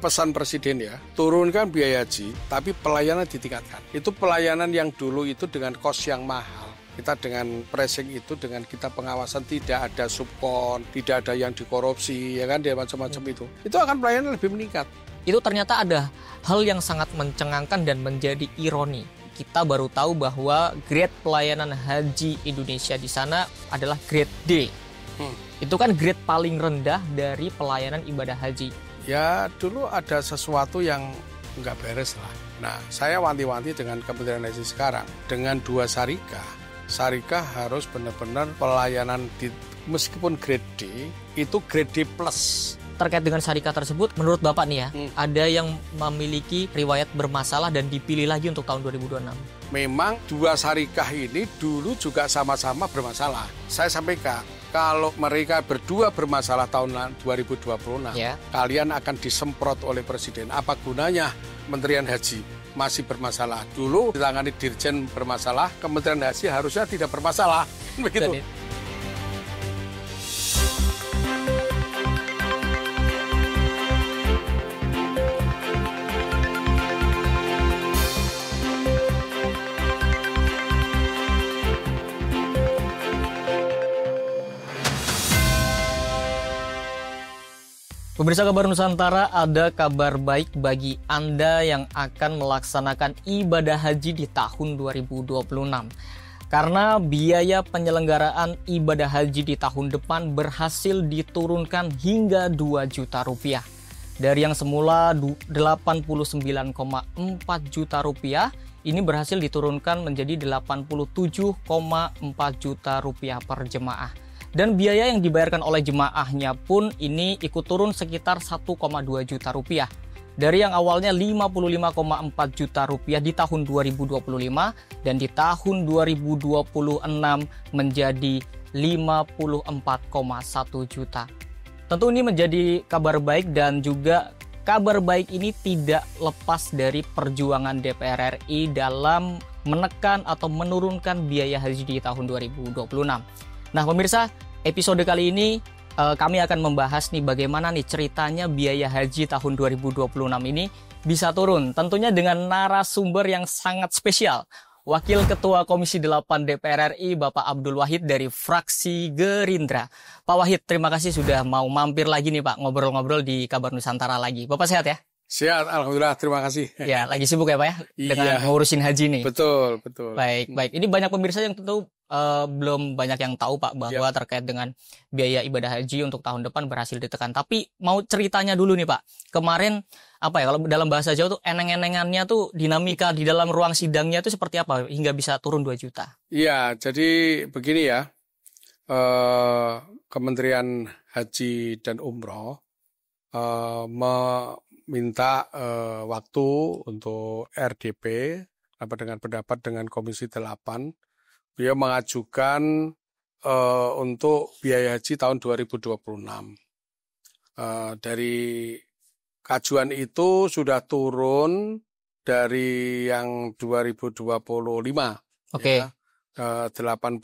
pesan Presiden ya, turunkan biaya haji, tapi pelayanan ditingkatkan. Itu pelayanan yang dulu itu dengan kos yang mahal. Kita dengan pricing itu, dengan kita pengawasan tidak ada subkon, tidak ada yang dikorupsi, ya kan, dia macam-macam itu. Itu akan pelayanan lebih meningkat. Itu ternyata ada hal yang sangat mencengangkan dan menjadi ironi. Kita baru tahu bahwa grade pelayanan haji Indonesia di sana adalah grade D. Itu kan grade paling rendah dari pelayanan ibadah haji. Ya, dulu ada sesuatu yang nggak beres lah. Nah, saya wanti-wanti dengan Kementerian Haji sekarang, dengan 2 Syarikah harus benar-benar pelayanan meskipun grade D, itu grade D+. Terkait dengan syarikah tersebut, menurut Bapak nih ya, ada yang memiliki riwayat bermasalah dan dipilih lagi untuk tahun 2026. Memang 2 syarikah ini dulu juga sama-sama bermasalah. Saya sampaikan, kalau mereka berdua bermasalah tahun 2026, kalian akan disemprot oleh Presiden. Apa gunanya Kementerian Haji masih bermasalah? Dulu ditangani Dirjen bermasalah, Kementerian Haji harusnya tidak bermasalah. Begitu. Pemirsa Kabar Nusantara, ada kabar baik bagi Anda yang akan melaksanakan ibadah haji di tahun 2026. Karena biaya penyelenggaraan ibadah haji di tahun depan berhasil diturunkan hingga 2 juta rupiah. Dari yang semula 89,4 juta rupiah, ini berhasil diturunkan menjadi 87,4 juta rupiah per jemaah. Dan biaya yang dibayarkan oleh jemaahnya pun ini ikut turun sekitar 1,2 juta rupiah. Dari yang awalnya 55,4 juta rupiah di tahun 2025 dan di tahun 2026 menjadi 54,1 juta. Tentu ini menjadi kabar baik, dan juga kabar baik ini tidak lepas dari perjuangan DPR RI dalam menekan atau menurunkan biaya haji di tahun 2026. Nah pemirsa, episode kali ini kami akan membahas nih bagaimana nih ceritanya biaya haji tahun 2026 ini bisa turun. Tentunya dengan narasumber yang sangat spesial. Wakil Ketua Komisi 8 DPR RI Bapak Abdul Wahid dari fraksi Gerindra. Pak Wahid, terima kasih sudah mau mampir lagi nih Pak, ngobrol-ngobrol di Kabar Nusantara lagi. Bapak sehat ya? Sehat, alhamdulillah, terima kasih. Ya, lagi sibuk ya Pak ya? Dengan ngurusin haji nih. Betul. Baik. Ini banyak pemirsa yang tentu belum banyak yang tahu Pak bahwa terkait dengan biaya ibadah haji untuk tahun depan berhasil ditekan. Tapi mau ceritanya dulu nih Pak. Kemarin kalau dalam bahasa Jawa tuh eneng-enengannya tuh dinamika di dalam ruang sidangnya itu seperti apa hingga bisa turun 2 juta? Iya, jadi begini ya. Kementerian Haji dan Umroh meminta waktu untuk RDP dengan pendapat dengan Komisi 8. Beliau mengajukan untuk biaya haji tahun 2026. Dari kajuan itu sudah turun dari yang 2025. Oke. 89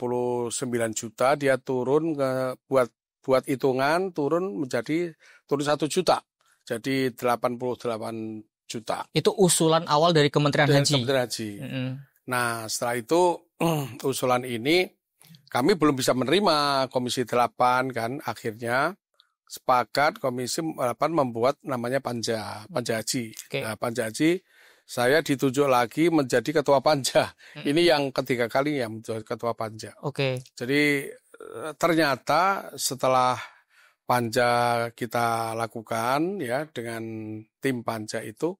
juta dia turun buat hitungan turun 1 juta. Jadi 88 juta. Itu usulan awal dari Kementerian Haji. Nah, setelah itu usulan ini kami belum bisa menerima. Komisi 8 kan akhirnya sepakat Komisi 8 membuat namanya Panja Haji. Nah, Panja Haji saya ditunjuk lagi menjadi ketua Panja. Ini yang ketiga kali yang menjadi ketua Panja. Jadi ternyata setelah Panja kita lakukan ya dengan tim Panja itu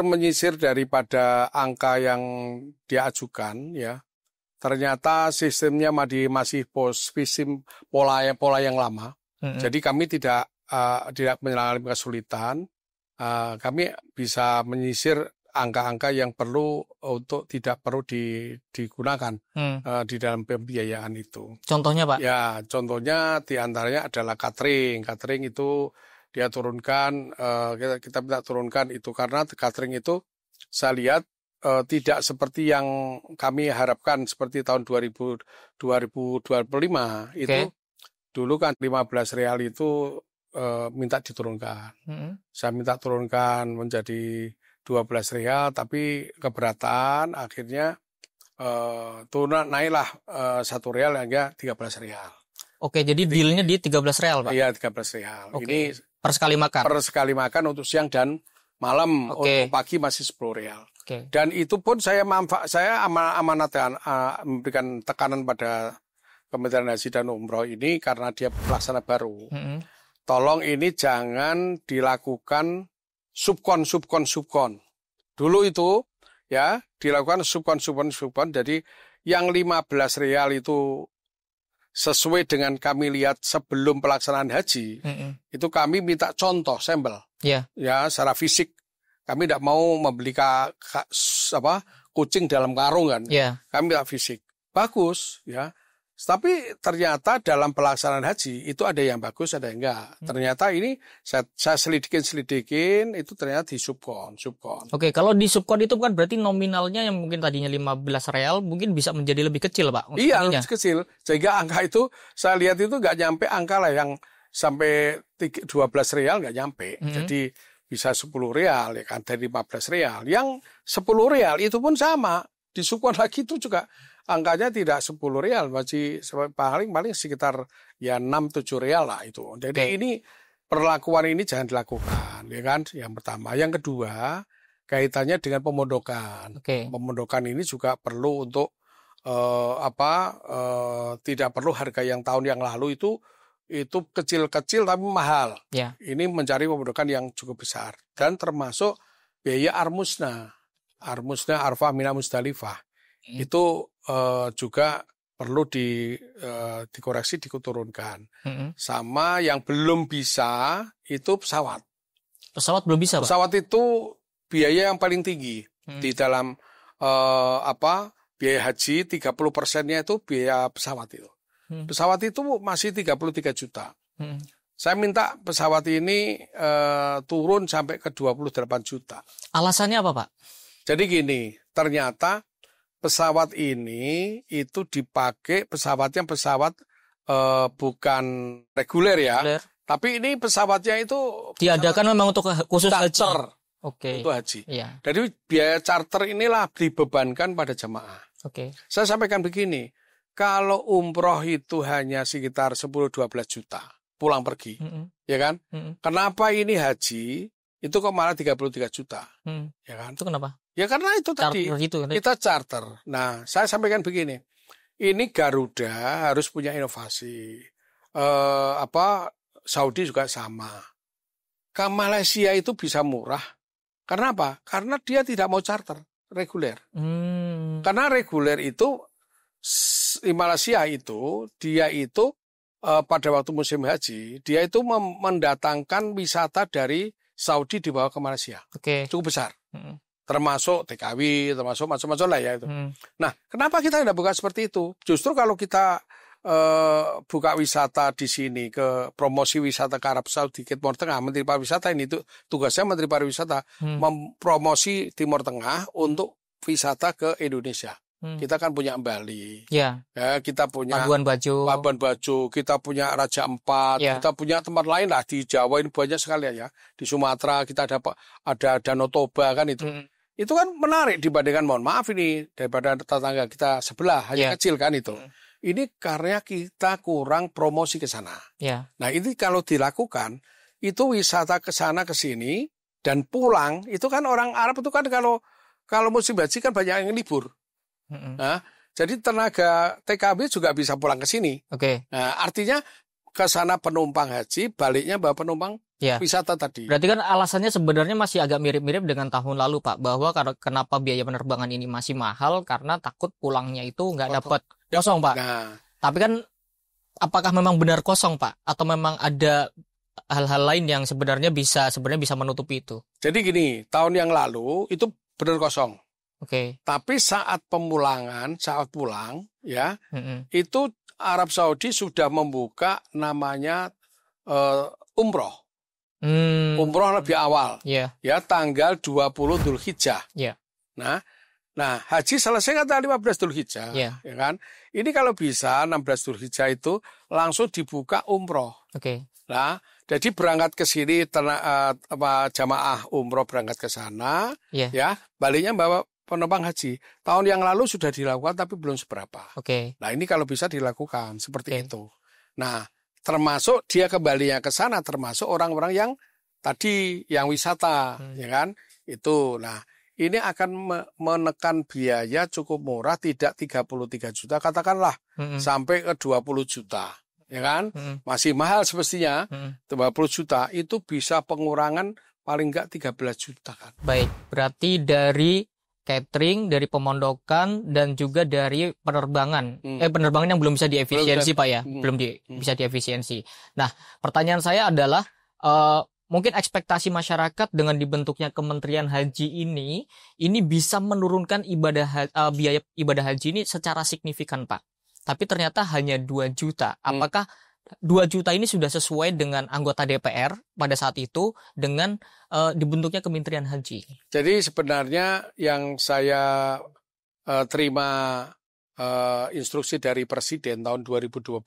menyisir daripada angka yang diajukan ya. Ternyata sistemnya masih sistem pola yang lama. Jadi kami tidak mengalami kesulitan. Kami bisa menyisir angka-angka yang tidak perlu digunakan di dalam pembiayaan itu. Contohnya Pak? Ya, contohnya diantaranya adalah catering. Catering itu dia turunkan, kita minta turunkan itu karena catering itu saya lihat tidak seperti yang kami harapkan seperti tahun 2025 itu. Dulu kan 15 real itu minta diturunkan. Saya minta turunkan menjadi 12 real, tapi keberatan, akhirnya naiklah 1 real hingga 13 real. Oke, jadi dealnya di 13 real, Pak? Iya, 13 real. Oke. Ini per sekali makan? Per sekali makan untuk siang dan malam. Untuk pagi masih 10 real. Oke. Dan itu pun saya amanatkan, memberikan tekanan pada Kementerian Haji dan Umroh ini karena dia pelaksana baru. Tolong ini jangan dilakukan subkon. Dulu itu ya dilakukan subkon. Jadi yang 15 real itu sesuai dengan kami lihat sebelum pelaksanaan haji, itu kami minta contoh sampel, ya secara fisik. Kami tidak mau membeli kucing dalam karung kan, kami minta fisik, bagus, ya. Tapi ternyata dalam pelaksanaan haji itu ada yang bagus, ada yang enggak. Ternyata ini saya selidikin itu ternyata di subkon. Oke, kalau di subkon itu kan berarti nominalnya yang mungkin tadinya 15 real mungkin bisa menjadi lebih kecil, Pak. Iya, lebih kecil. Sehingga angka itu saya lihat itu enggak nyampe angka lah yang sampai 12 real enggak nyampe. Jadi bisa 10 real ya kan, dari 15 real. Yang 10 real itu pun sama. Di subkon lagi itu juga angkanya tidak 10 real, masih paling sekitar ya 6-7 real lah itu. Jadi ini perlakuan ini jangan dilakukan, ya kan? Yang pertama. Yang kedua, kaitannya dengan pemondokan. Pemondokan ini juga perlu untuk tidak perlu harga yang tahun yang lalu itu kecil-kecil tapi mahal. Ini mencari pemondokan yang cukup besar dan termasuk biaya Armusna, Arfah Mina Musdalifah. Itu juga perlu dikoreksi, diturunkan. Sama yang belum bisa itu pesawat. Pesawat belum bisa, Pak? Pesawat itu biaya yang paling tinggi di dalam biaya haji 30%-nya itu biaya pesawat itu. Pesawat itu masih 33 juta. Saya minta pesawat ini turun sampai ke 28 juta. Alasannya apa, Pak? Jadi gini, ternyata pesawat ini itu dipakai pesawat bukan reguler ya. Tapi ini pesawatnya itu diadakan memang untuk khusus charter. Untuk haji. Iya. Jadi biaya charter inilah dibebankan pada jemaah. Saya sampaikan begini, kalau umroh itu hanya sekitar 10-12 juta pulang pergi, ya kan? Kenapa ini haji itu kok malah 33 juta? Ya kan? Itu kenapa? Ya karena itu tadi kita charter. Nah, saya sampaikan begini. Ini Garuda harus punya inovasi. Saudi juga sama. Ke Malaysia itu bisa murah. Karena apa? Karena dia tidak mau charter reguler. Karena reguler itu di Malaysia itu dia itu pada waktu musim haji dia itu mendatangkan wisata dari Saudi dibawa ke Malaysia. Cukup besar. Termasuk TKW, termasuk macam-macam lah ya itu. Nah, kenapa kita tidak buka seperti itu? Justru kalau kita buka wisata di sini, ke promosi wisata ke Arab Saudi, ke Timur Tengah, Menteri Pariwisata ini itu tugasnya Menteri Pariwisata mempromosi Timur Tengah untuk wisata ke Indonesia. Kita kan punya Bali, ya kita punya Labuan Bajo, kita punya Raja Ampat, kita punya tempat lain lah di Jawa ini banyak sekali ya. Di Sumatera kita ada Danau Toba kan itu. Itu kan menarik dibandingkan, mohon maaf ini, daripada tetangga kita sebelah hanya kecil kan itu. Ini karena kita kurang promosi ke sana. Nah ini kalau dilakukan itu wisata ke sana ke sini dan pulang itu kan orang Arab itu kan kalau musim haji kan banyak yang libur. Nah, jadi tenaga TKB juga bisa pulang ke sini. Nah, artinya ke sana penumpang haji, baliknya bawa penumpang wisata tadi. Berarti kan alasannya sebenarnya masih agak mirip-mirip dengan tahun lalu, Pak, bahwa kenapa biaya penerbangan ini masih mahal karena takut pulangnya itu nggak dapat kosong, Pak. Nah, tapi kan apakah memang benar kosong, Pak, atau memang ada hal-hal lain yang sebenarnya bisa menutupi itu? Jadi gini, tahun yang lalu itu benar kosong. Tapi saat pulang ya, itu Arab Saudi sudah membuka namanya umroh. Umroh lebih awal. Ya, tanggal 20 Dzulhijjah. Nah, haji selesai kan tanggal 15 Dzulhijjah, ya kan? Ini kalau bisa 16 Dzulhijjah itu langsung dibuka umroh. Nah, Jadi berangkat ke sini jamaah umroh berangkat ke sana, ya baliknya bawa penumpang haji. Tahun yang lalu sudah dilakukan tapi belum seberapa. Nah ini kalau bisa dilakukan seperti itu. Nah termasuk dia kembalinya ke sana, termasuk orang-orang yang tadi yang wisata, ya kan? Itu. Nah ini akan menekan biaya cukup murah, tidak 33 juta, katakanlah sampai ke 20 juta. Ya kan? Masih mahal semestinya. 20 juta itu bisa pengurangan paling enggak 13 juta kan. Baik, berarti dari catering, dari pemondokan dan juga dari penerbangan. Penerbangan yang belum bisa diefisiensi Pak ya, belum bisa diefisiensi. Nah, pertanyaan saya adalah mungkin ekspektasi masyarakat dengan dibentuknya Kementerian Haji ini bisa menurunkan biaya ibadah haji ini secara signifikan Pak. Tapi ternyata hanya 2 juta. Apakah 2 juta ini sudah sesuai dengan anggota DPR pada saat itu dengan dibentuknya Kementerian Haji? Jadi sebenarnya yang saya terima instruksi dari Presiden tahun 2025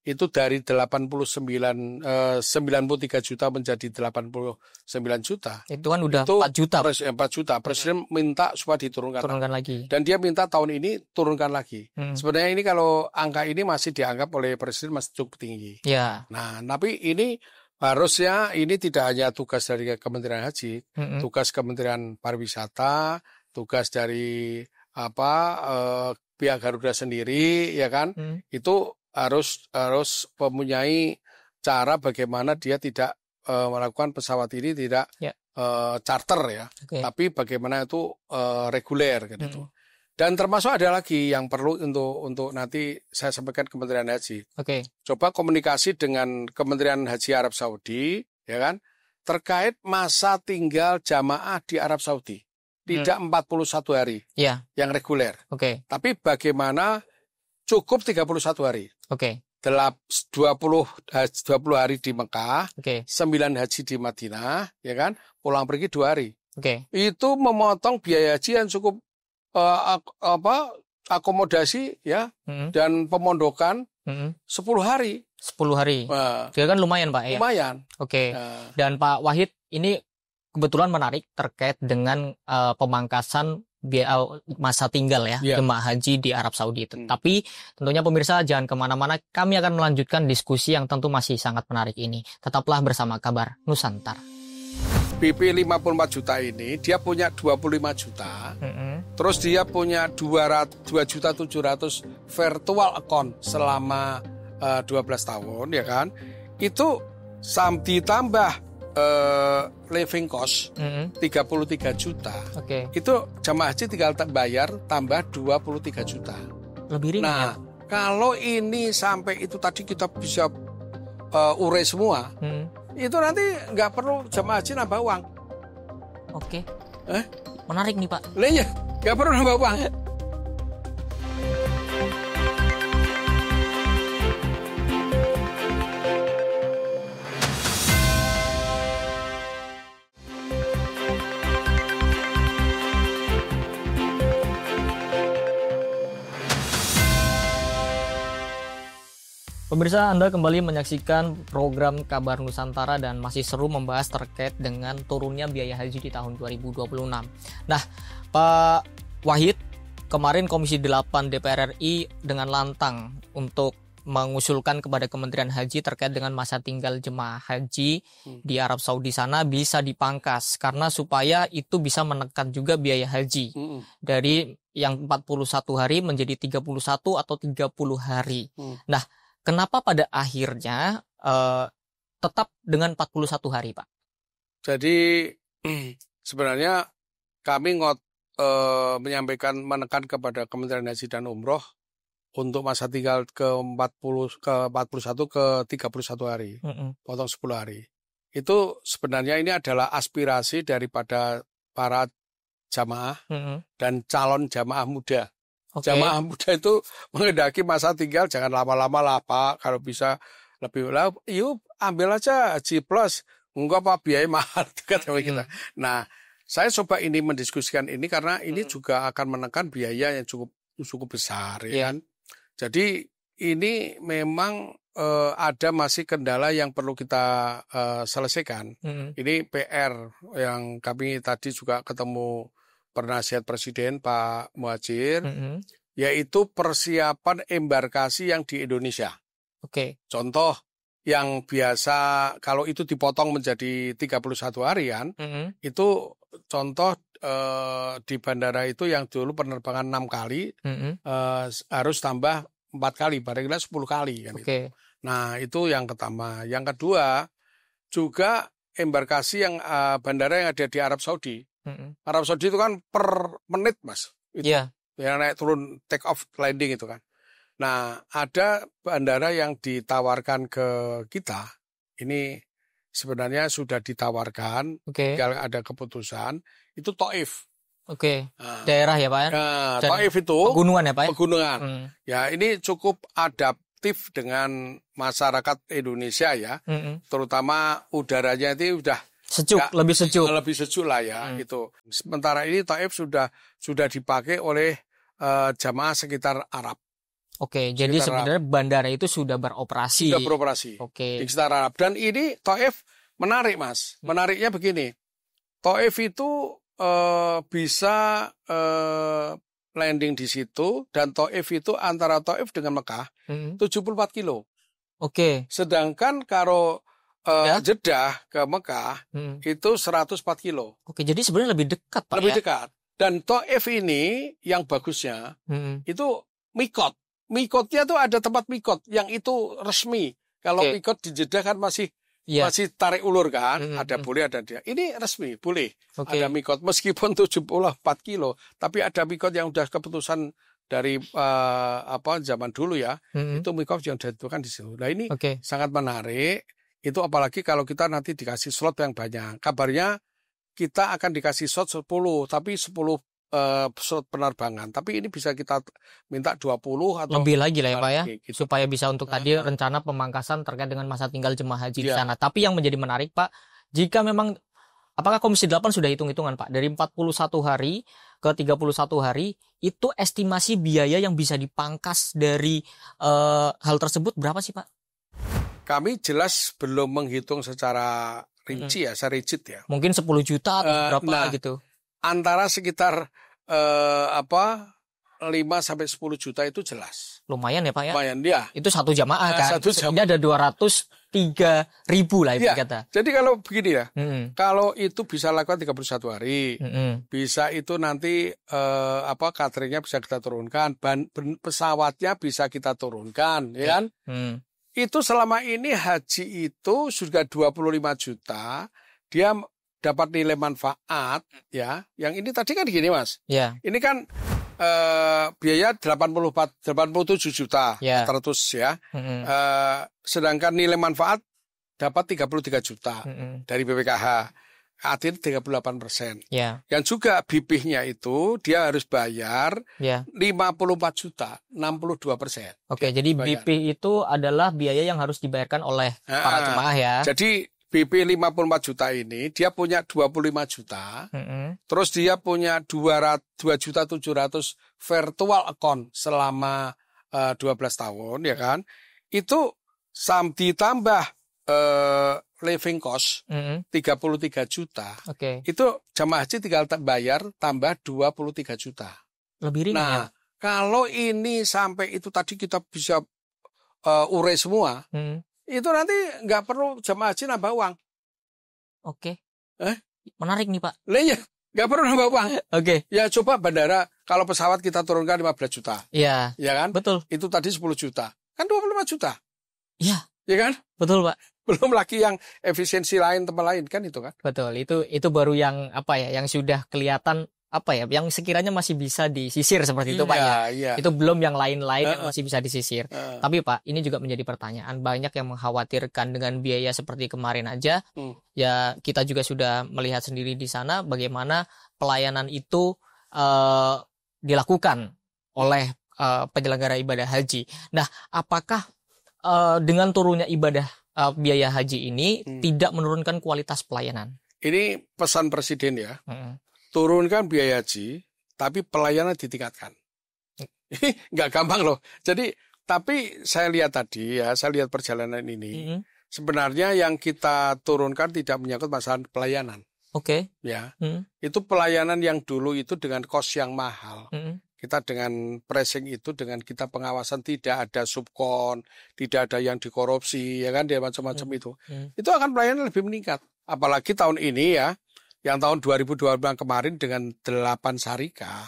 itu dari 93 juta menjadi 89 juta. Itu kan udah 4 juta. 4 juta. Presiden minta supaya diturunkan lagi. Dan dia minta tahun ini turunkan lagi. Sebenarnya ini kalau angka ini masih dianggap oleh Presiden masih cukup tinggi. Ya. Nah, tapi ini harusnya ini tidak hanya tugas dari Kementerian Haji, tugas Kementerian Pariwisata, tugas dari pihak Garuda sendiri, ya kan? Itu harus mempunyai cara bagaimana dia tidak melakukan pesawat ini tidak charter ya, tapi bagaimana itu reguler gitu. Dan termasuk ada lagi yang perlu untuk nanti saya sampaikan Kementerian Haji. Coba komunikasi dengan Kementerian Haji Arab Saudi, ya kan, terkait masa tinggal jamaah di Arab Saudi. Tidak 41 hari yang reguler. Tapi bagaimana cukup 31 hari. 20 hari di Mekah, 9 haji di Madinah, ya kan? Pulang pergi 2 hari. Itu memotong biaya haji yang cukup akomodasi ya dan pemondokan 10 hari. 10 hari. Dia kan lumayan, Pak ya. Lumayan. Dan Pak Wahid ini kebetulan menarik terkait dengan pemangkasan masa tinggal ya jemaah haji di Arab Saudi. Tapi tentunya pemirsa jangan kemana-mana, kami akan melanjutkan diskusi yang tentu masih sangat menarik ini. Tetaplah bersama Kabar Nusantara. BP 54 juta ini dia punya 25 juta, terus dia punya 2.700.000 virtual account selama 12 tahun ya kan. Itu ditambah living cost 33 juta. Itu jamaah haji tinggal bayar tambah 23 juta. Lebih ringan. Nah, kalau ini sampai itu tadi kita bisa urai semua, itu nanti nggak perlu jamaah haji nambah uang. Menarik nih Pak. Iya, nggak perlu nambah uang. Pemirsa, Anda kembali menyaksikan program Kabar Nusantara dan masih seru membahas terkait dengan turunnya biaya haji di tahun 2026. Nah, Pak Wahid, kemarin Komisi 8 DPR RI dengan lantang untuk mengusulkan kepada Kementerian Haji terkait dengan masa tinggal jemaah haji di Arab Saudi sana bisa dipangkas karena supaya itu bisa menekan juga biaya haji dari yang 41 hari menjadi 31 atau 30 hari. Nah, kenapa pada akhirnya tetap dengan 41 hari, Pak? Jadi sebenarnya kami menyampaikan menekan kepada Kementerian Haji dan Umroh untuk masa tinggal ke 41 ke 31 hari, potong 10 hari. Itu sebenarnya ini adalah aspirasi daripada para jamaah dan calon jamaah muda. Jamaah muda itu menghendaki masa tinggal jangan lama-lama lah Pak, kalau bisa lebih lama, yuk ambil aja Haji Plus, enggak apa biaya mahal kata kita. Nah, saya coba ini mendiskusikan ini karena ini juga akan menekan biaya yang cukup besar, ya kan. Jadi ini memang ada masih kendala yang perlu kita selesaikan. Ini PR yang kami tadi juga ketemu penasihat Presiden Pak Muhadjir, yaitu persiapan embarkasi yang di Indonesia. Oke. Contoh yang biasa kalau itu dipotong menjadi 31 harian, itu contoh di bandara itu yang dulu penerbangan 6 kali, harus tambah 4 kali, barangkali 10 kali kan. Oke. Nah itu yang pertama. Yang kedua juga embarkasi yang bandara yang ada di Arab Saudi. Arab Saudi itu kan per menit Mas. Itu, yang naik turun take off landing itu kan. Nah, ada bandara yang ditawarkan ke kita, ini sebenarnya sudah ditawarkan, tinggal ada keputusan, itu Taif. Nah, daerah ya Pak ya? Taif itu pegunungan ya Pak ya? Pegunungan. Ya, ini cukup adaptif dengan masyarakat Indonesia ya, terutama udaranya itu udah sejuk, lebih sejuk. Lebih sejuk lah ya, gitu. Sementara ini Taif sudah dipakai oleh jamaah sekitar Arab. Jadi sebenarnya bandara itu sudah beroperasi. Sudah beroperasi. Di sekitar Arab. Dan ini Taif menarik Mas. Menariknya begini. Taif itu bisa landing di situ. Dan Taif itu antara Taif dengan Mekah 74 kilo. Sedangkan kalau Jeddah ke Mekah itu 104 kilo. Jadi sebenarnya lebih dekat Pak. Lebih dekat. Dan Taif ini yang bagusnya itu mikot. Mikotnya tuh ada tempat mikot yang itu resmi. Kalau mikot di Jeddah kan masih tarik ulur kan, ada boleh ada dia. Ini resmi, boleh. Ada mikot meskipun 74 kilo, tapi ada mikot yang udah keputusan dari zaman dulu ya. Itu mikot yang ditentukan di situ. Nah ini sangat menarik. Itu apalagi kalau kita nanti dikasih slot yang banyak. Kabarnya kita akan dikasih slot 10, tapi 10 slot penerbangan, tapi ini bisa kita minta 20 atau lebih lagi lah ya Pak ya, gitu. Supaya bisa untuk tadi rencana pemangkasan terkait dengan masa tinggal jemaah haji di sana. Tapi yang menjadi menarik Pak, jika memang apakah Komisi 8 sudah hitung-hitungan Pak, dari 41 hari ke 31 hari itu estimasi biaya yang bisa dipangkas dari hal tersebut berapa sih Pak? Kami jelas belum menghitung secara rinci ya, secara rigid ya. Mungkin 10 juta atau berapa gitu. Antara sekitar 5 sampai 10 juta itu jelas. Lumayan ya Pak ya? Lumayan ya. Itu satu jamaah kan? Ini ada 203.000 lah ibu kata. Jadi kalau begini ya, kalau itu bisa lakukan 31 hari, bisa itu nanti cateringnya bisa kita turunkan, pesawatnya bisa kita turunkan, ya kan? Itu selama ini haji itu sudah 25 juta, dia dapat nilai manfaat ya. Yang ini tadi kan gini Mas. Ini kan biaya 87 juta 100 ya. Sedangkan nilai manfaat dapat 33 juta dari BPKH. Artinya 38%. Yang juga BP-nya itu dia harus bayar 54 juta, 62%. Jadi BP itu adalah biaya yang harus dibayarkan oleh para jemaah ya. Jadi BP 54 juta ini dia punya 25 juta, terus dia punya 2.700.000 virtual account selama 12 tahun ya kan. Itu ditambah living cost 33 juta. Itu jamaah haji tinggal bayar tambah 23 juta. Lebih ringan. Nah, kalau ini sampai itu tadi kita bisa urai semua. Itu nanti nggak perlu jamaah haji nambah uang. Menarik nih Pak. Lah ya, nggak perlu nambah uang. Ya coba bandara, kalau pesawat kita turunkan 15 juta. Ya kan? Betul. Itu tadi 10 juta. Kan 25 juta. Ya kan? Betul Pak. Belum lagi yang efisiensi lain, tempat lain kan itu kan? Betul. Itu baru yang yang sudah kelihatan yang sekiranya masih bisa disisir seperti itu Pak ya. Itu belum yang lain-lain yang masih bisa disisir. Tapi Pak, ini juga menjadi pertanyaan, banyak yang mengkhawatirkan dengan biaya seperti kemarin aja. Ya kita juga sudah melihat sendiri di sana bagaimana pelayanan itu dilakukan oleh penyelenggara ibadah haji. Nah, apakah dengan turunnya biaya haji ini tidak menurunkan kualitas pelayanan? Ini pesan Presiden ya. Turunkan biaya haji, tapi pelayanan ditingkatkan. Ini nggak gampang loh. Jadi Tapi saya lihat tadi ya, saya lihat perjalanan ini, sebenarnya yang kita turunkan tidak menyangkut masalah pelayanan. Oke. Ya, itu pelayanan yang dulu itu dengan kos yang mahal. Kita dengan pressing itu, dengan kita pengawasan tidak ada subkon, tidak ada yang dikorupsi, ya kan, dia macam-macam itu. Itu akan pelayanan lebih meningkat. Apalagi tahun ini ya, yang tahun 2025 kemarin dengan 8 syarikah,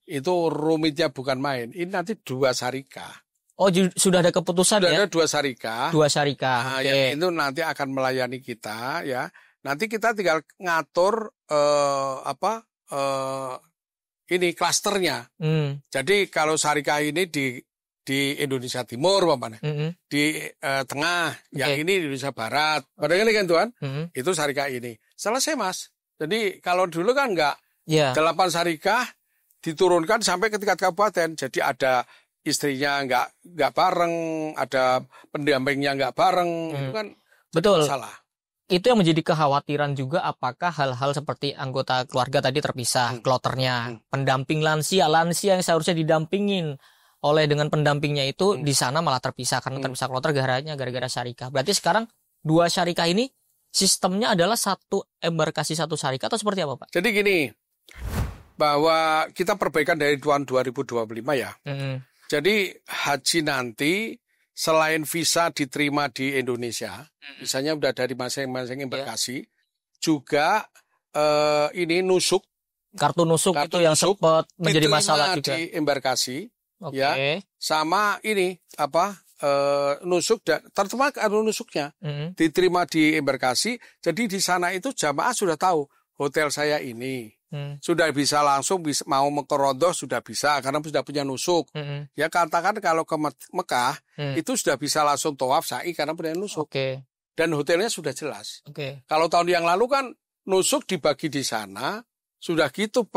itu rumitnya bukan main. Ini nanti 2 syarikah. Oh, sudah ada keputusan sudah ya? Ada 2 syarikah. 2 syarikah. Nah, yang itu nanti akan melayani kita ya. Nanti kita tinggal ngatur ini klasternya. Jadi kalau syarikah ini di Indonesia Timur, di tengah, yang ini Indonesia Barat. Padahal ini kan Tuhan, itu syarikah ini. Selesai Mas. Jadi kalau dulu kan enggak, 8 syarikah diturunkan sampai ke tingkat kabupaten. Jadi ada istrinya enggak bareng, ada pendampingnya enggak bareng, itu kan betul. Salah. Itu yang menjadi kekhawatiran juga, apakah hal-hal seperti anggota keluarga tadi terpisah, kloternya, pendamping lansia yang seharusnya didampingin oleh dengan pendampingnya itu di sana malah terpisah karena terpisah kloter gara-gara syarikah. Berarti sekarang 2 syarikah ini sistemnya adalah 1 embarkasi 1 syarikah atau seperti apa Pak? Jadi gini, bahwa kita perbaikan dari tahun 2025 ya. Jadi haji nanti selain visa diterima di Indonesia, misalnya udah dari masing-masing embarkasi, juga ini nusuk. Kartu nusuk itu yang sempat menjadi masalah juga. Di embarkasi, ya, sama ini nusuk dan terutama kartu nusuknya diterima di embarkasi. Jadi di sana itu jamaah sudah tahu hotel saya ini. Sudah bisa langsung mau mengkerodoh sudah bisa karena sudah punya nusuk. Ya katakan kalau ke Mekah itu sudah bisa langsung tawaf sa'i karena punya nusuk. Dan hotelnya sudah jelas. Kalau tahun yang lalu kan nusuk dibagi di sana sudah gitu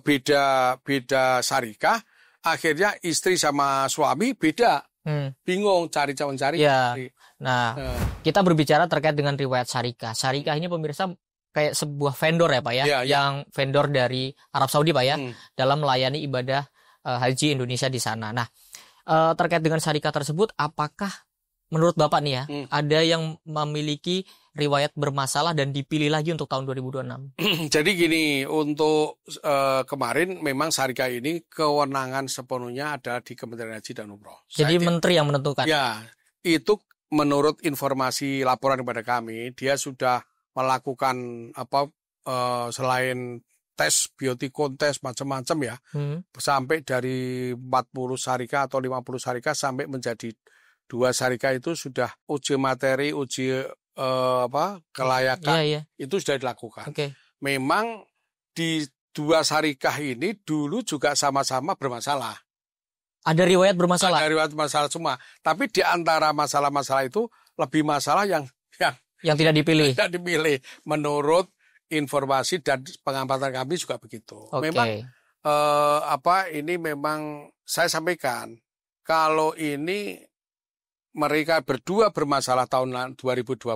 beda syarikah. Akhirnya istri sama suami beda. Bingung cari. Ya. Nah, kita berbicara terkait dengan riwayat syarikah. Syarikah ini pemirsa kayak sebuah vendor ya Pak ya, yang vendor dari Arab Saudi Pak ya, dalam melayani ibadah haji Indonesia di sana. Nah, terkait dengan syarikah tersebut, apakah menurut Bapak nih ya, ada yang memiliki riwayat bermasalah dan dipilih lagi untuk tahun 2026? Jadi gini, untuk kemarin memang syarikah ini kewenangan sepenuhnya ada di Kementerian Haji dan Umroh. Jadi menteri yang menentukan? Ya, itu menurut informasi laporan kepada kami, dia sudah melakukan selain tes biotikon, tes macam-macam ya, sampai dari 40 syarikah atau 50 syarikah sampai menjadi 2 syarikah itu sudah uji materi, uji kelayakan, itu sudah dilakukan. Memang di 2 syarikah ini dulu juga sama-sama bermasalah. Ada riwayat bermasalah? Ada riwayat masalah semua. Tapi di antara masalah-masalah itu lebih masalah yang tidak dipilih. Tidak dipilih. Menurut informasi dan pengamatan kami juga begitu. Memang ini memang saya sampaikan kalau ini mereka berdua bermasalah tahun 2026.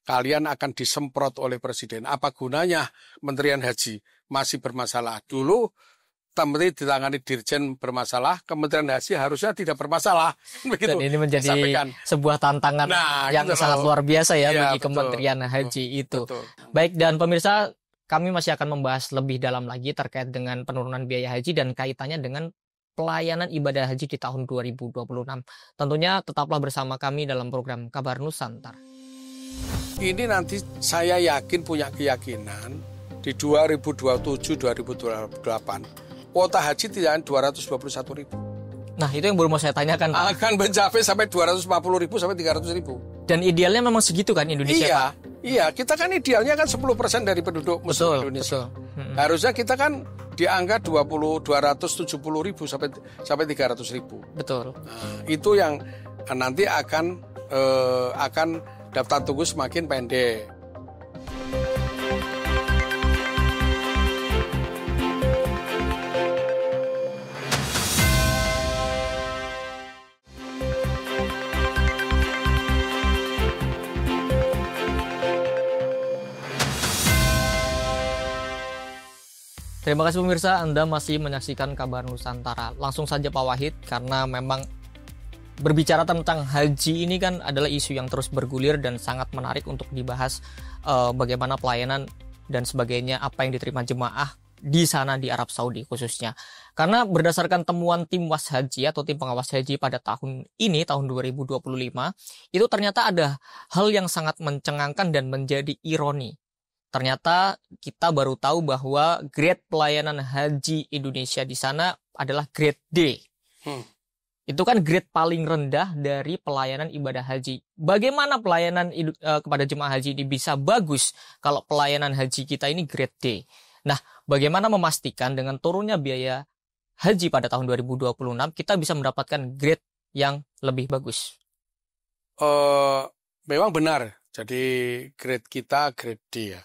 Kalian akan disemprot oleh presiden. Apa gunanya Kementerian Haji masih bermasalah? Dulu menteri ditangani dirjen bermasalah, Kementerian Haji harusnya tidak bermasalah. Begitu. Dan ini menjadi sebuah tantangan yang sangat luar biasa ya bagi Kementerian Haji itu. Baik, dan pemirsa, kami masih akan membahas lebih dalam lagi terkait dengan penurunan biaya haji dan kaitannya dengan pelayanan ibadah haji di tahun 2026. Tentunya tetaplah bersama kami dalam program Kabar Nusantara. Ini nanti saya yakin punya keyakinan di 2027-2028 kuota haji tidak 221.000. Nah, itu yang baru mau saya tanyakan. Akan mencapai sampai 250.000 sampai 300.000. Dan idealnya memang segitu kan Indonesia? Iya, kita kan idealnya kan 10% dari penduduk Muslim Indonesia. Harusnya kita kan di angka 270.000 sampai 300.000. Betul. Nah, itu yang nanti akan daftar tunggu semakin pendek. Terima kasih pemirsa, Anda masih menyaksikan Kabar Nusantara. Langsung saja Pak Wahid, karena memang berbicara tentang haji ini kan adalah isu yang terus bergulir dan sangat menarik untuk dibahas, bagaimana pelayanan dan sebagainya, apa yang diterima jemaah di sana di Arab Saudi khususnya. Karena berdasarkan temuan tim Was Haji atau tim pengawas haji pada tahun ini, tahun 2025, itu ternyata ada hal yang sangat mencengangkan dan menjadi ironi. Ternyata kita baru tahu bahwa grade pelayanan haji Indonesia di sana adalah grade D. Itu kan grade paling rendah dari pelayanan ibadah haji. Bagaimana pelayanan kepada jemaah haji ini bisa bagus kalau pelayanan haji kita ini grade D? Nah, bagaimana memastikan dengan turunnya biaya haji pada tahun 2026 kita bisa mendapatkan grade yang lebih bagus? Memang benar. Jadi grade kita grade D ya.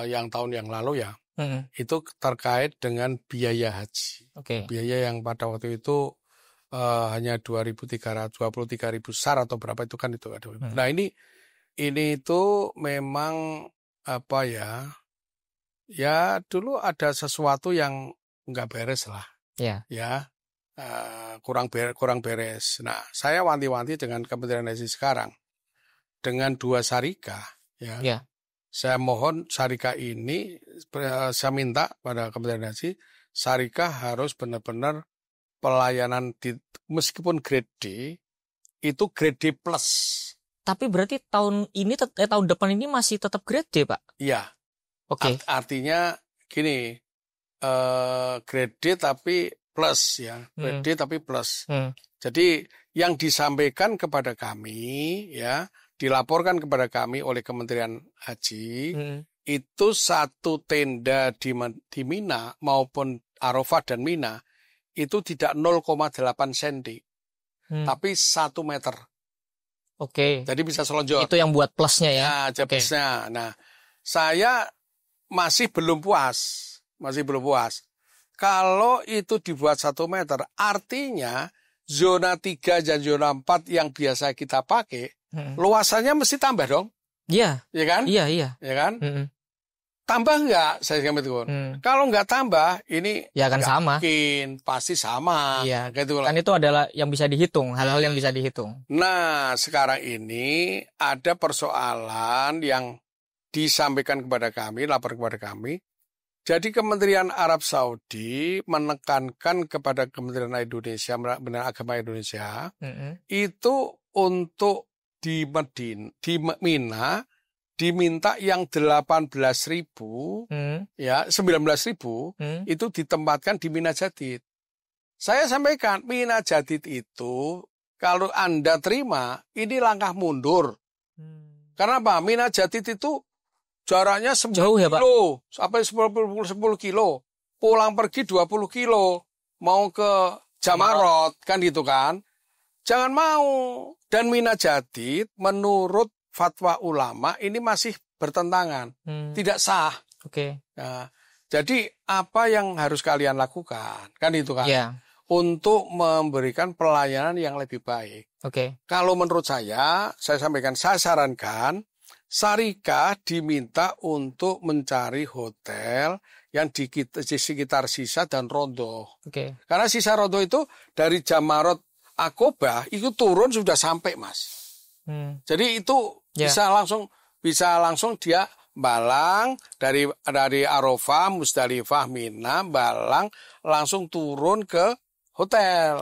Yang tahun yang lalu ya. Itu terkait dengan biaya haji. Biaya yang pada waktu itu hanya 23.000 SAR atau berapa itu kan itu. Nah, ini itu memang apa ya? Ya dulu ada sesuatu yang nggak beres lah, ya kurang beres. Nah, saya wanti-wanti dengan Kementerian Haji sekarang dengan 2 syarikah, saya mohon syarikah ini, saya minta pada Kementerian Haji, syarikah harus benar-benar pelayanan meskipun grade D itu grade D plus. Tapi berarti tahun depan ini masih tetap grade D, Pak? Iya. Artinya gini, grade D tapi plus ya, grade D tapi plus. Jadi yang disampaikan kepada kami ya, dilaporkan kepada kami oleh Kementerian Haji, itu satu tenda di Mina maupun Arafah dan Mina itu tidak 0,8 cm, tapi 1 meter. Jadi bisa selonjor. Itu yang buat plusnya ya? Plusnya. Nah, saya masih belum puas. Kalau itu dibuat 1 meter, artinya zona 3 dan zona 4 yang biasa kita pakai, luasannya mesti tambah dong. Iya. Ya kan? Iya. Ya kan? Tambah nggak, saya itu. Kalau nggak tambah, ini ya kan sama. Mungkin pasti sama. Iya. Kan itu adalah yang bisa dihitung, hal-hal yang bisa dihitung. Nah, sekarang ini ada persoalan yang disampaikan kepada kami, lapor kepada kami. Jadi Kementerian Arab Saudi menekankan kepada Kementerian Agama Indonesia itu untuk di Mina diminta yang 18.000 ya 19.000 itu ditempatkan di Mina Jadid. Saya sampaikan Mina Jadid itu kalau Anda terima ini langkah mundur. Karena apa? Mina Jadid itu jaraknya 10 jauh ya, Pak? kilo, sampai 10 kilo. Pulang pergi 20 kilo. Mau ke Jamarot, kan gitu kan. Jangan mau. Dan Mina Jadid menurut fatwa ulama ini masih bertentangan. Tidak sah. Nah, jadi apa yang harus kalian lakukan? Kan itu kan. Untuk memberikan pelayanan yang lebih baik. Kalau menurut saya sampaikan, saya sarankan syarikah diminta untuk mencari hotel yang di sekitar Sisa dan Rondo. Karena Sisa Rondo itu dari Jamarot Aqobah itu turun sudah sampai, Mas. Jadi itu bisa langsung dia balang dari Arafah, Musdalifah, Mina, balang langsung turun ke hotel.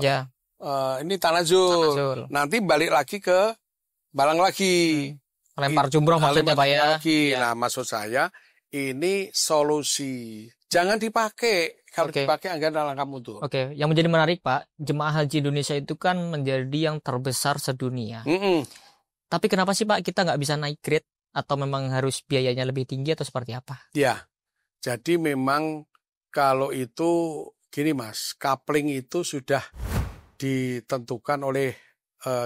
Ini Tanazul. Nanti balik lagi ke balang lagi. Lempar jumroh maksudnya, Pak ya? Nah, maksud saya ini solusi. Jangan dipakai. Kalau dipakai anggaran langkah mundur. Yang menjadi menarik, Pak, jemaah haji Indonesia itu kan menjadi yang terbesar sedunia. Tapi kenapa sih, Pak, kita nggak bisa naik grade? Atau memang harus biayanya lebih tinggi atau seperti apa? Ya, jadi memang kalau itu gini, Mas, coupling itu sudah ditentukan oleh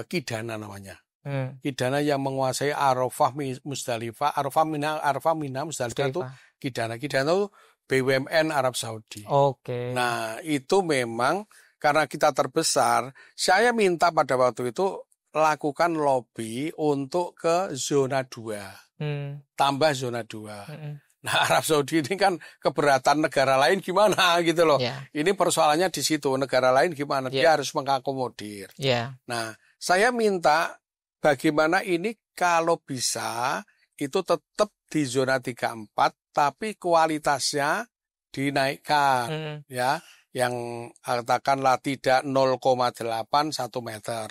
Kidana namanya. Kidana yang menguasai Arafah, Musdalifah, Arafah, Mina, Musdalifah itu Kidana. Kidana itu BUMN Arab Saudi. Nah, itu memang karena kita terbesar, saya minta pada waktu itu lakukan lobby untuk ke zona 2. Tambah zona 2. Nah, Arab Saudi ini kan keberatan negara lain gimana gitu loh. Yeah. Ini persoalannya di situ, negara lain gimana, dia harus mengakomodir. Nah, saya minta bagaimana ini kalau bisa itu tetap di zona 34 tapi kualitasnya dinaikkan ya. Yang katakanlah tidak 0,8 1 meter.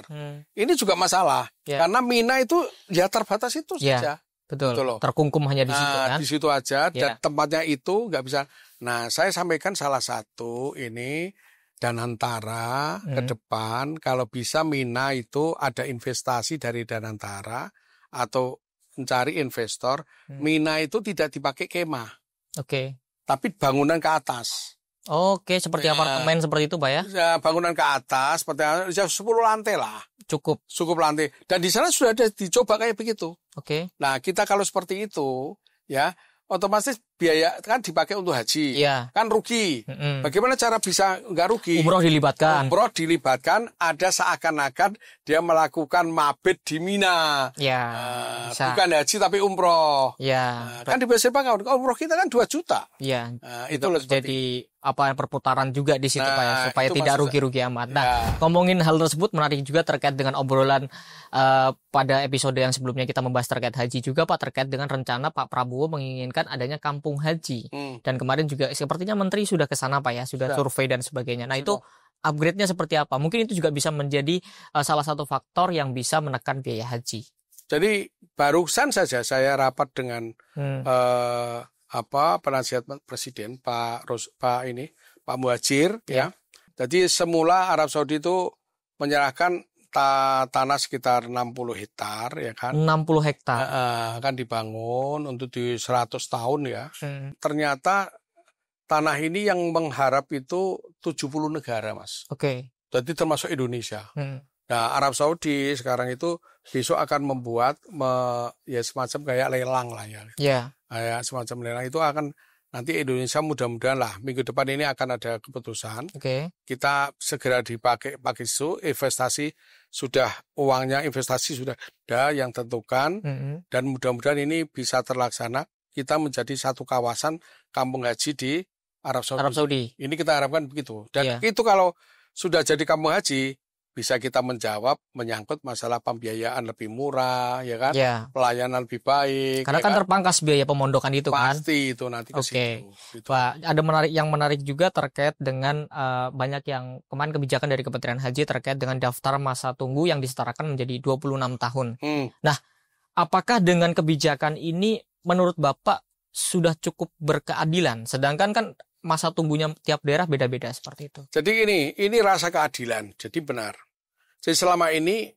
Ini juga masalah. Karena Mina itu ya terbatas itu saja. Betul. Terkungkum hanya di situ kan. Di situ aja dan tempatnya itu nggak bisa. Nah, saya sampaikan salah satu ini Danantara ke depan kalau bisa Mina itu ada investasi dari Danantara atau mencari investor. Mina itu tidak dipakai kemah. Tapi bangunan ke atas. Seperti apartemen seperti itu, Pak ya? Ya, bangunan ke atas, seperti 10 lantai lah. Cukup lantai. Dan di sana sudah ada dicoba kayak begitu. Nah, kita kalau seperti itu, ya, otomatis biaya kan dipakai untuk haji. Kan rugi. Bagaimana cara bisa nggak rugi? Umroh dilibatkan, ada seakan-akan dia melakukan mabit di Mina. Bukan haji tapi umroh. Kan dipersiapkan umroh kita kan 2 juta. Itu jadi perputaran juga di situ, Pak ya, supaya tidak rugi-rugi amat. Nah, ngomongin hal tersebut menarik juga terkait dengan obrolan pada episode yang sebelumnya kita membahas terkait haji juga, Pak, terkait dengan rencana Pak Prabowo menginginkan adanya kampung haji. Dan kemarin juga sepertinya Menteri sudah ke sana, Pak ya, sudah survei dan sebagainya. Nah, itu upgrade-nya seperti apa? Mungkin itu juga bisa menjadi salah satu faktor yang bisa menekan biaya haji. Jadi barusan saja saya rapat dengan penasihat Presiden Pak Muhadjir ya. Jadi semula Arab Saudi itu menyerahkan tanah sekitar 60 hektar ya kan. 60 hektar. Akan dibangun untuk di 100 tahun ya. Ternyata tanah ini yang mengharap itu 70 negara, Mas. Jadi termasuk Indonesia. Nah, Arab Saudi sekarang itu besok akan membuat semacam kayak lelang lah ya. Kayak semacam lelang itu akan nanti Indonesia mudah-mudahan lah minggu depan ini akan ada keputusan. Kita segera dipakai itu investasi sudah ada yang tentukan dan mudah-mudahan ini bisa terlaksana. Kita menjadi satu kawasan kampung haji di Arab Saudi. Ini kita harapkan begitu. Dan itu kalau sudah jadi kampung haji bisa kita menjawab menyangkut masalah pembiayaan lebih murah, ya kan? Pelayanan lebih baik. Karena kan terpangkas biaya pemondokan itu kan? Pasti itu nanti ke situ. Gitu. Pak, ada yang menarik juga terkait dengan banyak yang kemarin kebijakan dari Kementerian Haji terkait dengan daftar masa tunggu yang disetarakan menjadi 26 tahun. Nah, apakah dengan kebijakan ini menurut Bapak sudah cukup berkeadilan? Sedangkan kan masa tunggunya tiap daerah beda-beda seperti itu. Jadi ini rasa keadilan. Jadi benar. Jadi selama ini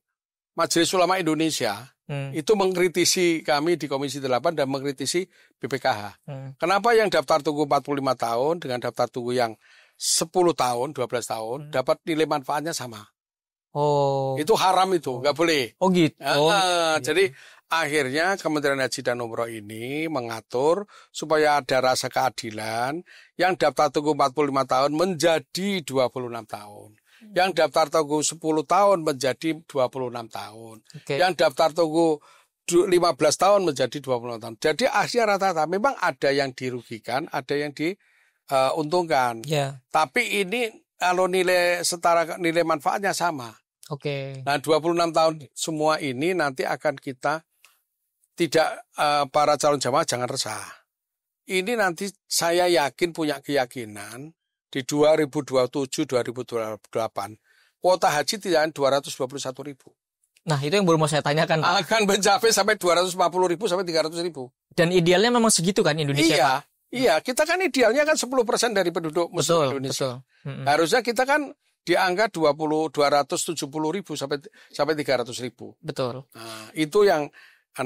Majelis Ulama Indonesia itu mengkritisi kami di Komisi 8 dan mengkritisi BPKH. Kenapa yang daftar tunggu 45 tahun dengan daftar tunggu yang 10 tahun, 12 tahun dapat nilai manfaatnya sama? Itu haram itu, nggak boleh. Gitu. Jadi akhirnya Kementerian Haji dan Umroh ini mengatur supaya ada rasa keadilan. Yang daftar tunggu 45 tahun menjadi 26 tahun. Yang daftar tunggu 10 tahun menjadi 26 tahun. Yang daftar tunggu 15 tahun menjadi 26 tahun. Jadi akhirnya rata-rata memang ada yang dirugikan, ada yang diuntungkan. Tapi ini kalau setara nilai manfaatnya sama. Nah 26 tahun semua ini nanti akan kita para calon jamaah jangan resah. Ini nanti saya yakin punya keyakinan di 2027-2028 kuota haji tidak 221.000. Nah itu yang baru mau saya tanyakan, Pak. Akan mencapai sampai 240.000 sampai 300.000. Dan idealnya memang segitu kan Indonesia, Pak? Iya, kita kan idealnya kan 10% dari penduduk Muslim Indonesia. Harusnya kita kan di angka 270.000 sampai 300.000. Nah, itu yang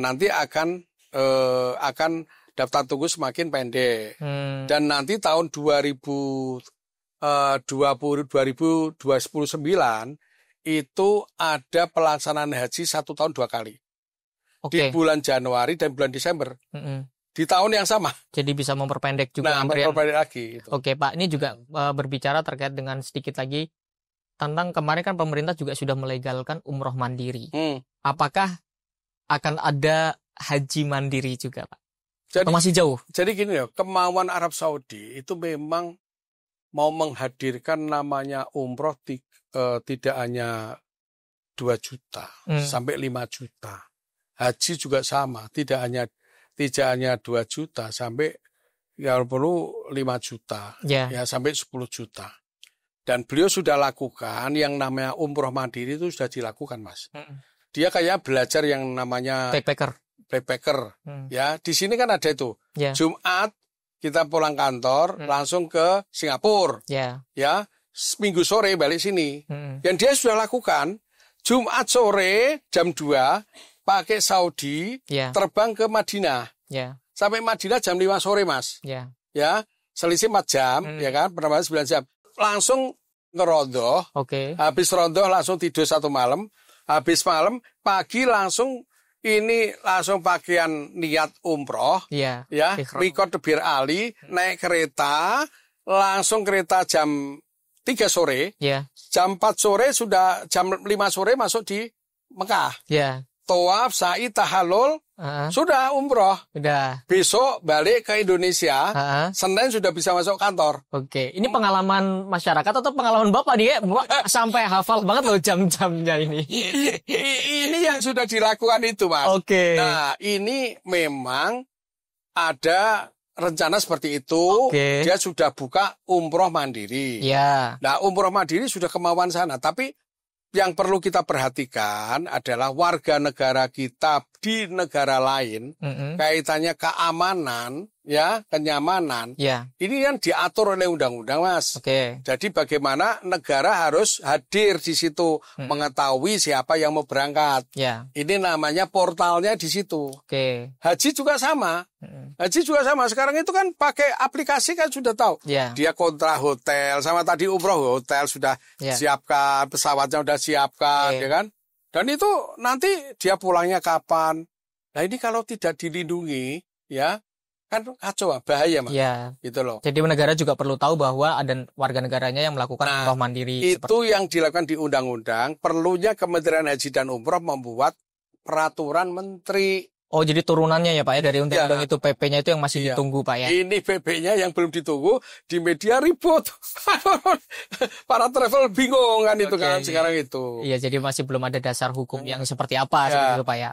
nanti akan daftar tunggu semakin pendek. Dan nanti tahun 2029 itu ada pelaksanaan haji 1 tahun 2 kali. Di bulan Januari dan bulan Desember. Di tahun yang sama. Jadi bisa memperpendek juga antrian. Memperpendek lagi. Itu. Pak, ini juga berbicara terkait dengan sedikit lagi tentang kemarin kan pemerintah juga sudah melegalkan umroh mandiri. Apakah akan ada haji mandiri juga, Pak? Atau masih jauh? Jadi gini ya, kemauan Arab Saudi itu memang mau menghadirkan namanya umroh tidak hanya 2 juta sampai 5 juta. Haji juga sama, tidak hanya 2 juta sampai kalau perlu 5 juta, ya sampai 10 juta. Dan beliau sudah lakukan yang namanya umroh mandiri itu sudah dilakukan, Mas. Dia kayak belajar yang namanya backpacker. Ya, di sini kan ada itu. Jumat kita pulang kantor langsung ke Singapura. Ya, Minggu sore balik sini. Yang dia sudah lakukan Jumat sore jam 2 pakai Saudi terbang ke Madinah. Sampai Madinah jam 5 sore, Mas. Ya, selisih 4 jam, ya kan? Penerbangan 9 jam. Langsung ngerondoh. Habis rondoh langsung tidur 1 malam. Habis malam, pagi langsung pakaian niat umroh. Ya, mikot Bir Ali, naik kereta, langsung kereta jam 3 sore. Jam 4 sore sudah, jam 5 sore masuk di Mekah. Tawaf, sa'i, tahallul, sudah umroh. Besok balik ke Indonesia, Senin sudah bisa masuk kantor. Ini pengalaman masyarakat atau pengalaman Bapak nih? Bapak sampai hafal banget loh jam-jamnya ini. Ini yang sudah dilakukan itu, Mas. Nah, ini memang ada rencana seperti itu. Dia sudah buka umroh mandiri. Nah, umroh mandiri sudah kemauan sana, tapi yang perlu kita perhatikan adalah warga negara kita di negara lain, kaitannya keamanan, ya, kenyamanan. Ini kan diatur oleh undang-undang, Mas. Jadi bagaimana negara harus hadir di situ, mengetahui siapa yang mau berangkat. Ini namanya portalnya di situ. Haji juga sama. Sekarang itu kan pakai aplikasi kan sudah tahu. Dia kontrak hotel, sama tadi umroh hotel sudah siapkan, pesawatnya sudah siapkan, ya kan? Dan itu nanti dia pulangnya kapan? Nah, ini kalau tidak dilindungi, ya kan kacau, bahaya, Mas. Gitu loh. Jadi negara juga perlu tahu bahwa ada warga negaranya yang melakukan umroh mandiri. Itu yang dilakukan di undang-undang. Perlunya Kementerian Haji dan Umroh membuat peraturan menteri. Jadi turunannya ya Pak ya, dari undang-undang itu, PP-nya itu yang masih ditunggu Pak ya. Ini PP-nya yang belum ditunggu, di media ribut. Para travel bingung kan itu kan sekarang itu. Iya, jadi masih belum ada dasar hukum yang seperti apa seperti itu Pak ya.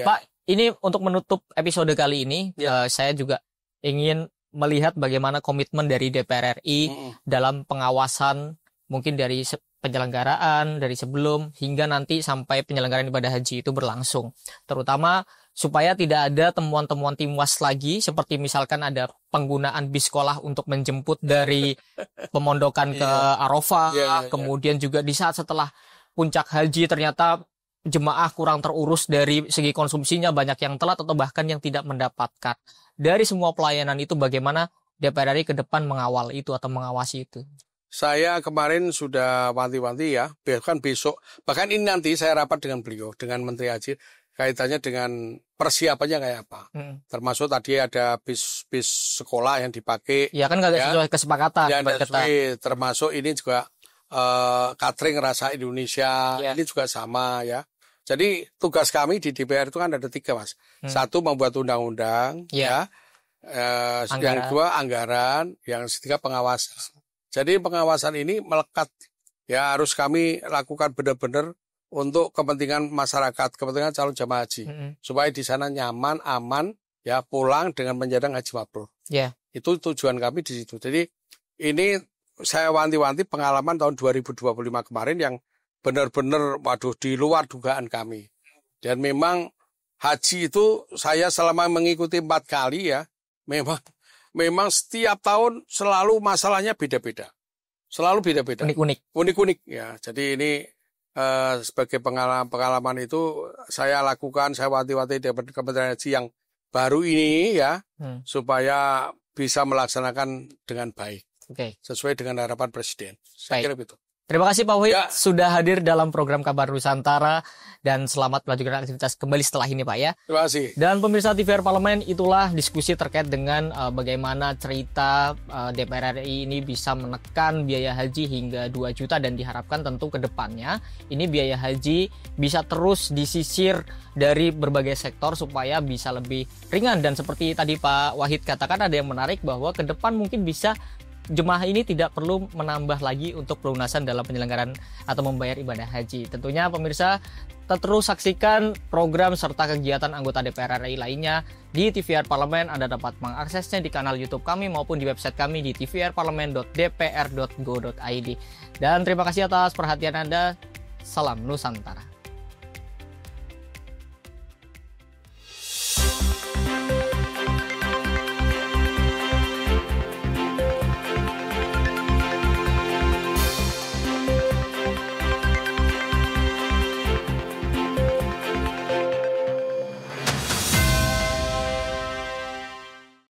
Pak, ini untuk menutup episode kali ini, saya juga ingin melihat bagaimana komitmen dari DPR RI dalam pengawasan mungkin dari penyelenggaraan, dari sebelum hingga nanti sampai penyelenggaraan ibadah haji itu berlangsung. Terutama supaya tidak ada temuan-temuan tiwas lagi, seperti misalkan ada penggunaan bis sekolah untuk menjemput dari pemondokan ke Arafah, kemudian juga di saat setelah puncak haji ternyata jemaah kurang terurus dari segi konsumsinya, banyak yang telat atau bahkan yang tidak mendapatkan. Dari semua pelayanan itu bagaimana DPR RI ke depan mengawal itu atau mengawasi itu? Saya kemarin sudah wanti-wanti ya, bahkan besok, bahkan ini nanti saya rapat dengan beliau, dengan Menteri Haji, kaitannya dengan persiapannya kayak apa. Termasuk tadi ada bis sekolah yang dipakai. Ya kan nggak sesuai kesepakatan. Termasuk ini juga catering rasa Indonesia, ini juga sama ya. Jadi tugas kami di DPR itu kan ada 3, Mas. 1 membuat undang-undang, yang 2 anggaran, yang 3 pengawasan. Jadi pengawasan ini melekat, ya harus kami lakukan benar-benar untuk kepentingan masyarakat, kepentingan calon jamaah haji, supaya di sana nyaman, aman, ya pulang dengan menyandang haji mabrur. Itu tujuan kami di situ. Jadi ini saya wanti-wanti pengalaman tahun 2025 kemarin yang benar-benar, di luar dugaan kami. Dan memang haji itu saya selama mengikuti 4 kali ya, memang setiap tahun selalu masalahnya beda-beda. Selalu beda-beda. Unik-unik ya. Jadi ini sebagai pengalaman itu saya lakukan, saya wanti-wanti dari Kementerian Haji yang baru ini ya, supaya bisa melaksanakan dengan baik. Sesuai dengan harapan Presiden. Saya kira begitu. Terima kasih Pak Wahid Ya. sudah hadir dalam program Kabar Nusantara dan selamat melanjutkan aktivitas kembali setelah ini Pak ya. Terima kasih. Dan pemirsa TVR Parlemen, itulah diskusi terkait dengan bagaimana cerita DPR RI ini bisa menekan biaya haji hingga 2 juta dan diharapkan tentu ke depannya ini biaya haji bisa terus disisir dari berbagai sektor supaya bisa lebih ringan. Dan seperti tadi Pak Wahid katakan, ada yang menarik bahwa ke depan mungkin bisa jemaah ini tidak perlu menambah lagi untuk pelunasan dalam penyelenggaraan atau membayar ibadah haji. Tentunya pemirsa terus saksikan program serta kegiatan anggota DPR RI lainnya di TVR Parlemen. Anda dapat mengaksesnya di kanal YouTube kami maupun di website kami di tvrparlemen.dpr.go.id. Dan terima kasih atas perhatian Anda. Salam Nusantara.